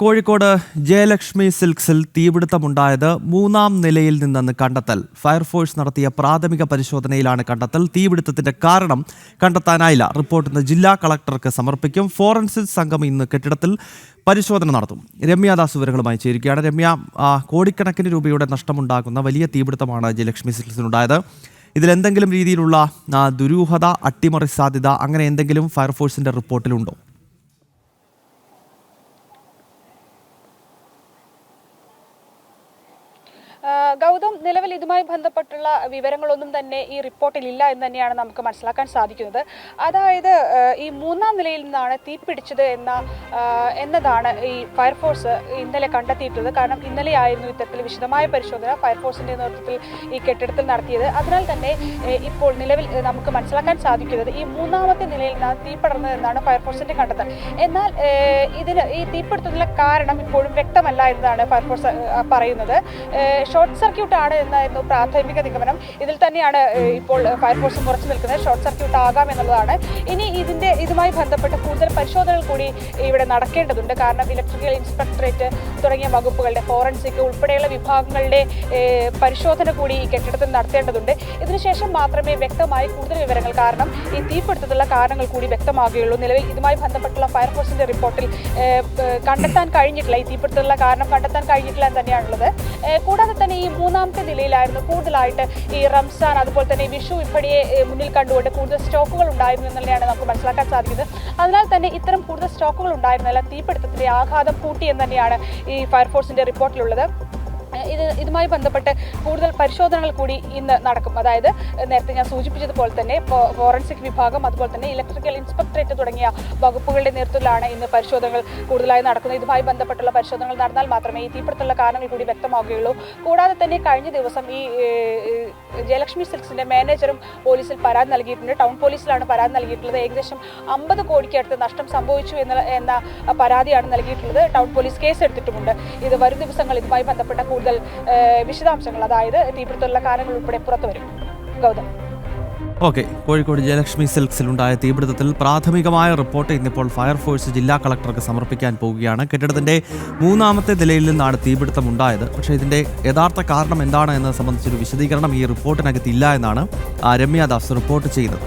കോഴിക്കോട് ജയലക്ഷ്മി സിൽക്സിൽ തീപിടുത്തമുണ്ടായത് മൂന്നാം നിലയിൽ നിന്നെന്ന് കണ്ടെത്തൽ. ഫയർഫോഴ്സ് നടത്തിയ പ്രാഥമിക പരിശോധനയിലാണ് കണ്ടെത്തൽ. തീപിടുത്തത്തിന്റെ കാരണം കണ്ടെത്താനായില്ല. റിപ്പോർട്ട് ഇന്ന് ജില്ലാ കളക്ടർക്ക് സമർപ്പിക്കും. ഫോറൻസിക് സംഘം ഇന്ന് കെട്ടിടത്തിൽ പരിശോധന നടത്തും. രമ്യാദാസ് വിവരങ്ങളുമായി ചേരുകയാണ്. രമ്യ, കോടിക്കണക്കിന് രൂപയുടെ നഷ്ടമുണ്ടാകുന്ന വലിയ തീപിടുത്തമാണ് ജയലക്ഷ്മി സിൽക്സിനുണ്ടായത്. ഇതിലെന്തെങ്കിലും രീതിയിലുള്ള ദുരൂഹത, അട്ടിമറി സാധ്യത അങ്ങനെ എന്തെങ്കിലും ഫയർഫോഴ്സിന്റെ റിപ്പോർട്ടിലുണ്ടോ? ഗൗതം, നിലവിൽ ഇതുമായി ബന്ധപ്പെട്ടുള്ള വിവരങ്ങളൊന്നും തന്നെ ഈ റിപ്പോർട്ടിൽ ഇല്ല എന്ന് തന്നെയാണ് നമുക്ക് മനസ്സിലാക്കാൻ സാധിക്കുന്നത്. അതായത് ഈ മൂന്നാം നിലയിൽ നിന്നാണ് തീപിടിച്ചത് എന്നതാണ് ഈ ഫയർഫോഴ്സ് ഇന്നലെ കണ്ടെത്തിയിട്ടുള്ളത്. കാരണം ഇന്നലെയായിരുന്നു ഇത്തരത്തിൽ വിശദമായ പരിശോധന ഫയർഫോഴ്സിന്റെ നേതൃത്വത്തിൽ ഈ കെട്ടിടത്തിൽ നടത്തിയത്. അതിനാൽ തന്നെ ഇപ്പോൾ നിലവിൽ നമുക്ക് മനസ്സിലാക്കാൻ സാധിക്കുന്നത് ഈ മൂന്നാമത്തെ നിലയിൽ നിന്നാണ് തീപടർന്നത് എന്നാണ് ഫയർഫോഴ്സിന്റെ കണ്ടെത്തൽ. എന്നാൽ ഈ തീപിടുത്തത്തിനുള്ള കാരണം ഇപ്പോഴും വ്യക്തമല്ല എന്നതാണ് ഫയർഫോഴ്സ് പറയുന്നത്. ഷോർട്ട് സർക്യൂട്ട് ആണ് എന്നായിരുന്നു പ്രാഥമിക നിഗമനം. ഇതിൽ തന്നെയാണ് ഇപ്പോൾ ഫയർഫോഴ്സ് ഉറച്ചു നിൽക്കുന്നത്. ഷോർട്ട് സർക്യൂട്ട് ആകാം എന്നുള്ളതാണ്. ഇനി ഇതുമായി ബന്ധപ്പെട്ട് കൂടുതൽ പരിശോധനകൾ കൂടി ഇവിടെ നടക്കേണ്ടതുണ്ട്. കാരണം ഇലക്ട്രിക്കൽ ഇൻസ്പെക്ടറേറ്റ് തുടങ്ങിയ വകുപ്പുകളുടെ ഫോറൻസിക് ഉൾപ്പെടെയുള്ള വിഭാഗങ്ങളുടെ പരിശോധന കൂടി ഈ കെട്ടിടത്തിൽ നടത്തേണ്ടതുണ്ട്. ഇതിനുശേഷം മാത്രമേ വ്യക്തമായി കൂടുതൽ വിവരങ്ങൾ, കാരണം ഈ തീപിടുത്തത്തിലുള്ള കാരണങ്ങൾ കൂടി വ്യക്തമാകുകയുള്ളൂ. നിലവിൽ ഇതുമായി ബന്ധപ്പെട്ടുള്ള ഫയർഫോഴ്സിന്റെ റിപ്പോർട്ടിൽ കണ്ടെത്താൻ കഴിഞ്ഞിട്ടില്ല, ഈ തീപിടുത്തത്തിലുള്ള കാരണം കണ്ടെത്താൻ കഴിഞ്ഞിട്ടില്ല എന്ന് തന്നെയാണുള്ളത്. കൂടാതെ തന്നെ ഈ മൂന്നാമത്തെ നിലയിലായിരുന്നു കൂടുതലായിട്ട് ഈ റംസാൻ അതുപോലെ തന്നെ വിഷു വിപണിയെ മുന്നിൽ കണ്ടുകൊണ്ട് കൂടുതൽ സ്റ്റോക്കുകൾ ഉണ്ടായിരുന്നു എന്നുള്ളതാണ് നമുക്ക് മനസ്സിലാക്കാൻ സാധിക്കുന്നത്. അതിനാൽ തന്നെ ഇത്തരം കൂടുതൽ സ്റ്റോക്കുകൾ ഉണ്ടായിരുന്നില്ല, തീപിടുത്തത്തിന്റെ ആഘാതം കൂട്ടി എന്ന് തന്നെയാണ് ഈ ഫയർഫോഴ്സിന്റെ റിപ്പോർട്ടിലുള്ളത്. ഇതുമായി ബന്ധപ്പെട്ട് കൂടുതൽ പരിശോധനകൾ കൂടി ഇന്ന് നടക്കും. അതായത് നേരത്തെ ഞാൻ സൂചിപ്പിച്ചതുപോലെ തന്നെ ഫോറൻസിക് വിഭാഗം അതുപോലെ തന്നെ ഇലക്ട്രിക്കൽ ഇൻസ്പെക്ടറേറ്റ് തുടങ്ങിയ വകുപ്പുകളുടെ നേതൃത്വത്തിലാണ് ഇന്ന് പരിശോധനകൾ കൂടുതലായി നടക്കുന്നത്. ഇതുമായി ബന്ധപ്പെട്ടുള്ള പരിശോധനകൾ നടന്നാൽ മാത്രമേ ഈ തീപിടുത്തമുള്ള കാരണങ്ങൾ കൂടി വ്യക്തമാവുകയുള്ളൂ. കൂടാതെ തന്നെ കഴിഞ്ഞ ദിവസം ഈ ജയലക്ഷ്മി സിൽക്സിന്റെ മാനേജറും പോലീസിൽ പരാതി നൽകിയിട്ടുണ്ട്. ടൗൺ പോലീസിലാണ് പരാതി നൽകിയിട്ടുള്ളത്. ഏകദേശം 50 കോടിക്ക് അടുത്ത് നഷ്ടം സംഭവിച്ചു എന്ന പരാതിയാണ് നൽകിയിട്ടുള്ളത്. ടൗൺ പോലീസ് കേസെടുത്തിട്ടുമുണ്ട്. ഇത് വരും ദിവസങ്ങൾ ഇതുമായി ബന്ധപ്പെട്ട കൂടുതൽ വിശദാംശങ്ങൾ, അതായത് തീപിടുത്തമുള്ള കാരണങ്ങൾ ഉൾപ്പെടെ പുറത്തു വരും. ഗൗതം. ഓക്കെ, കോഴിക്കോട് ജയലക്ഷ്മി സിൽക്സിലുണ്ടായ തീപിടുത്തത്തിൽ പ്രാഥമികമായ റിപ്പോർട്ട് ഇന്നിപ്പോൾ ഫയർഫോഴ്സ് ജില്ലാ കളക്ടർക്ക് സമർപ്പിക്കാൻ പോവുകയാണ്. കെട്ടിടത്തിന്റെ മൂന്നാമത്തെ നിലയിൽ നിന്നാണ് തീപിടുത്തം ഉണ്ടായത്. പക്ഷേ ഇതിന്റെ യഥാർത്ഥ കാരണം എന്താണ് എന്നത് സംബന്ധിച്ചൊരു വിശദീകരണം ഈ റിപ്പോർട്ടിനകത്ത് ഇല്ല എന്നാണ് രമ്യാദാസ് റിപ്പോർട്ട് ചെയ്യുന്നത്.